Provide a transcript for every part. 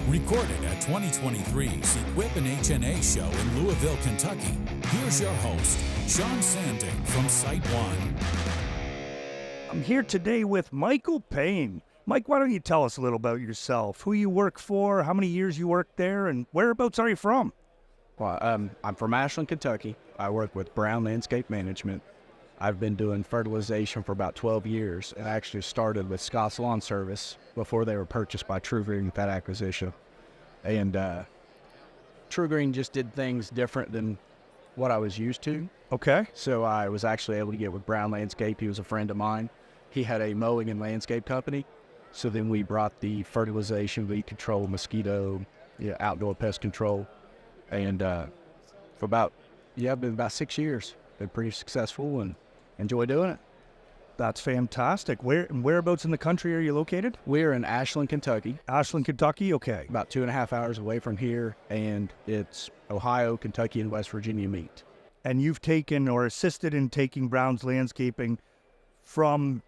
Recorded at 2023's Equip and HNA show in Louisville, Kentucky, here's your host, Shawn Sandink from SiteOne. I'm here today with Michael Payne. Mike, why don't you tell us a little about yourself, who you work for, how many years you work there, and whereabouts are you from? Well, I'm from Ashland, Kentucky. I work with Brown Landscape Management. I've been doing fertilization for about 12 years and actually started with Scott's Lawn Service before they were purchased by True Green with that acquisition. And True Green just did things different than what I was used to. Okay. So I was actually able to get with Brown Landscape. He was a friend of mine. He had a mowing and landscape company. So then we brought the fertilization, weed control, mosquito, outdoor pest control. And for about 6 years. Been pretty successful and enjoy doing it. That's fantastic. Whereabouts in the country are you located? We're in Ashland, Kentucky. Ashland, Kentucky, okay. About 2.5 hours away from here, and it's Ohio, Kentucky, and West Virginia meet. And you've taken or assisted in taking Brown's Landscaping from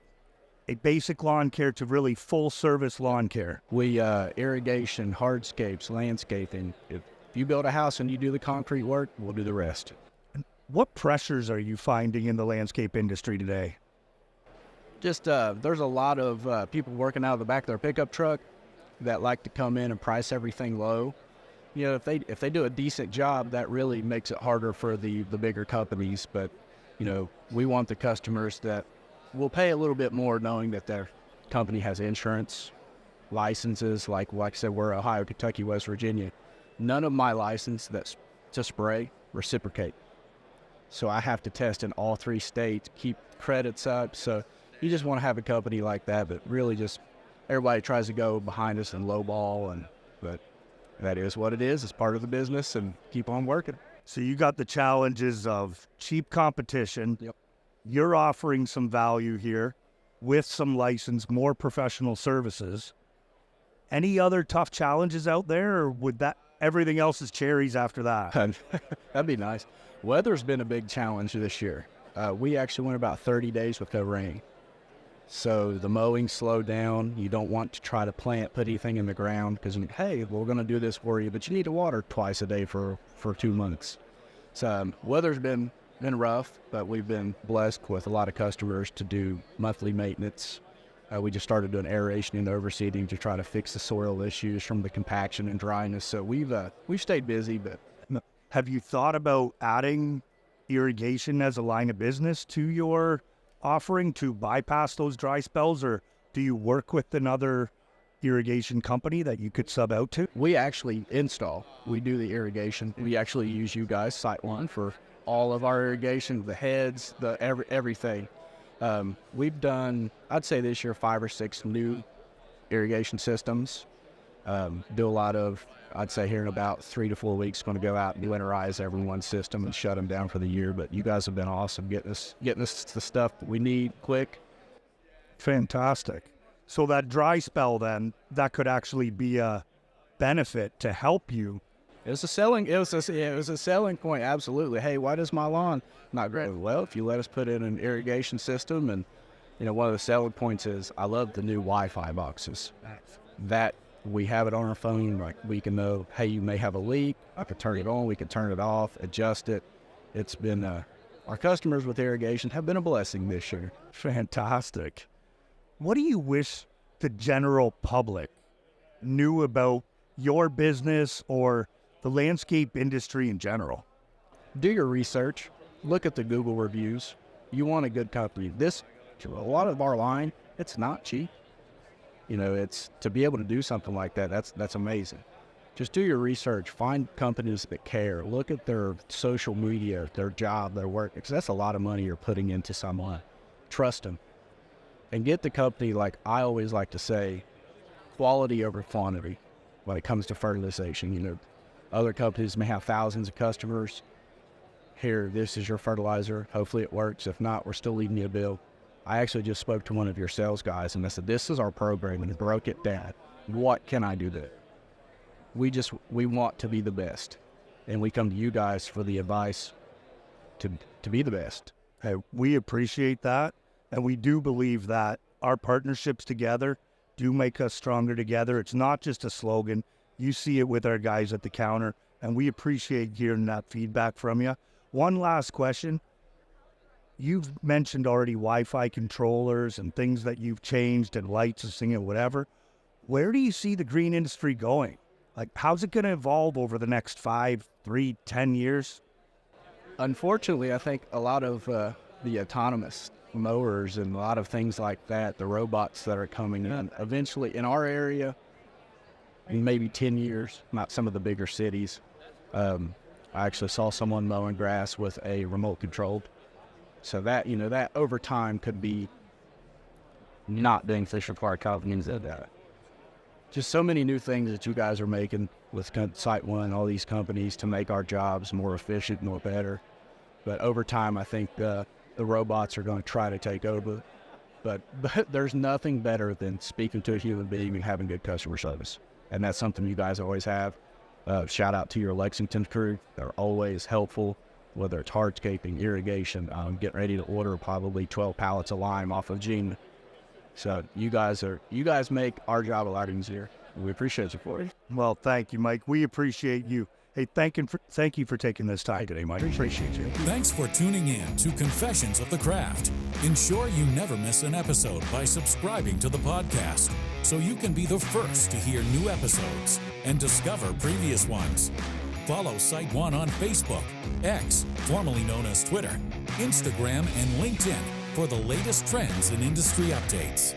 a basic lawn care to really full service lawn care. We irrigation, hardscapes, landscaping. If you build a house and you do the concrete work, we'll do the rest. What pressures are you finding in the landscape industry today? Just there's a lot of people working out of the back of their pickup truck that like to come in and price everything low. You know, if they do a decent job, that really makes it harder for the bigger companies. But, you know, we want the customers that will pay a little bit more knowing that their company has insurance, licenses. Like I said, we're Ohio, Kentucky, West Virginia. None of my license that's to spray reciprocate. So I have to test in all 3 states, keep credits up. So you just want to have a company like that, but really just everybody tries to go behind us and lowball, but that is what it is. It's part of the business, and keep on working. So you got the challenges of cheap competition. Yep. You're offering some value here with some license, more professional services. Any other tough challenges out there, or would that everything else is cherries after that? That'd be nice. Weather's been a big challenge this year. We actually went about 30 days with no rain. So the mowing slowed down. You don't want to try to put anything in the ground because, hey, we're going to do this for you, but you need to water twice a day for 2 months. So weather's been rough, but we've been blessed with a lot of customers to do monthly maintenance. We just started doing aeration and overseeding to try to fix the soil issues from the compaction and dryness. So we've stayed busy. But have you thought about adding irrigation as a line of business to your offering to bypass those dry spells, or do you work with another irrigation company that you could sub out to? We actually install. We do the irrigation. We actually use you guys, SiteOne, for all of our irrigation, the heads, everything. We've done, I'd say this year, 5 or 6 new irrigation systems. Do a lot of, I'd say here in about 3 to 4 weeks, going to go out and winterize everyone's system and shut them down for the year. But you guys have been awesome getting us the stuff that we need quick. Fantastic. So that dry spell then, that could actually be a benefit to help you. It was a selling point, absolutely. Hey, why does my lawn not grow? Well, if you let us put in an irrigation system, and you know, one of the selling points is I love the new Wi-Fi boxes. That we have it on our phone, like we can know, hey, you may have a leak. I can turn it on, we can turn it off, adjust it. It's been our customers with irrigation have been a blessing this year. Fantastic. What do you wish the general public knew about your business or the landscape industry in general? Do your research. Look at the Google reviews. You want a good company. A lot of our line, it's not cheap. You know, it's to be able to do something like that, that's amazing. Just do your research. Find companies that care. Look at their social media, their job, their work, because that's a lot of money you're putting into someone. Trust them. And get the company, like I always like to say, quality over quantity when it comes to fertilization. You know, other companies may have thousands of customers. Here, this is your fertilizer. Hopefully it works. If not, we're still leaving you a bill. I actually just spoke to one of your sales guys, and I said, this is our program, and he broke it down. What can I do there? We want to be the best, and we come to you guys for the advice to be the best. Hey, we appreciate that, and we do believe that our partnerships together do make us stronger together. It's not just a slogan. You see it with our guys at the counter, and we appreciate hearing that feedback from you. One last question. You've mentioned already Wi-Fi controllers and things that you've changed and lights and singing whatever. Where do you see the green industry going? Like, how's it going to evolve over the next 5, 3, 10 years? Unfortunately, I think a lot of the autonomous mowers and a lot of things like that, the robots that are coming in, eventually in our area, in maybe 10 years, not some of the bigger cities. I actually saw someone mowing grass with a remote controlled. So that, that over time could be not beneficial for our companies. Just so many new things that you guys are making with SiteOne, all these companies to make our jobs more efficient, more better. But over time, I think the robots are going to try to take over. But there's nothing better than speaking to a human being and having good customer service. And that's something you guys always have. Shout out to your Lexington crew. They're always helpful, whether it's hardscaping, irrigation. Getting ready to order probably 12 pallets of lime off of Gene. So you guys make our job a lot easier. We appreciate your support. Well, thank you, Mike. We appreciate you. Hey, thank you for taking this time today, Mike. Appreciate you. Thanks for tuning in to Confessions of the Craft. Ensure you never miss an episode by subscribing to the podcast so you can be the first to hear new episodes and discover previous ones. Follow SiteOne on Facebook, X, formerly known as Twitter, Instagram, and LinkedIn for the latest trends and industry updates.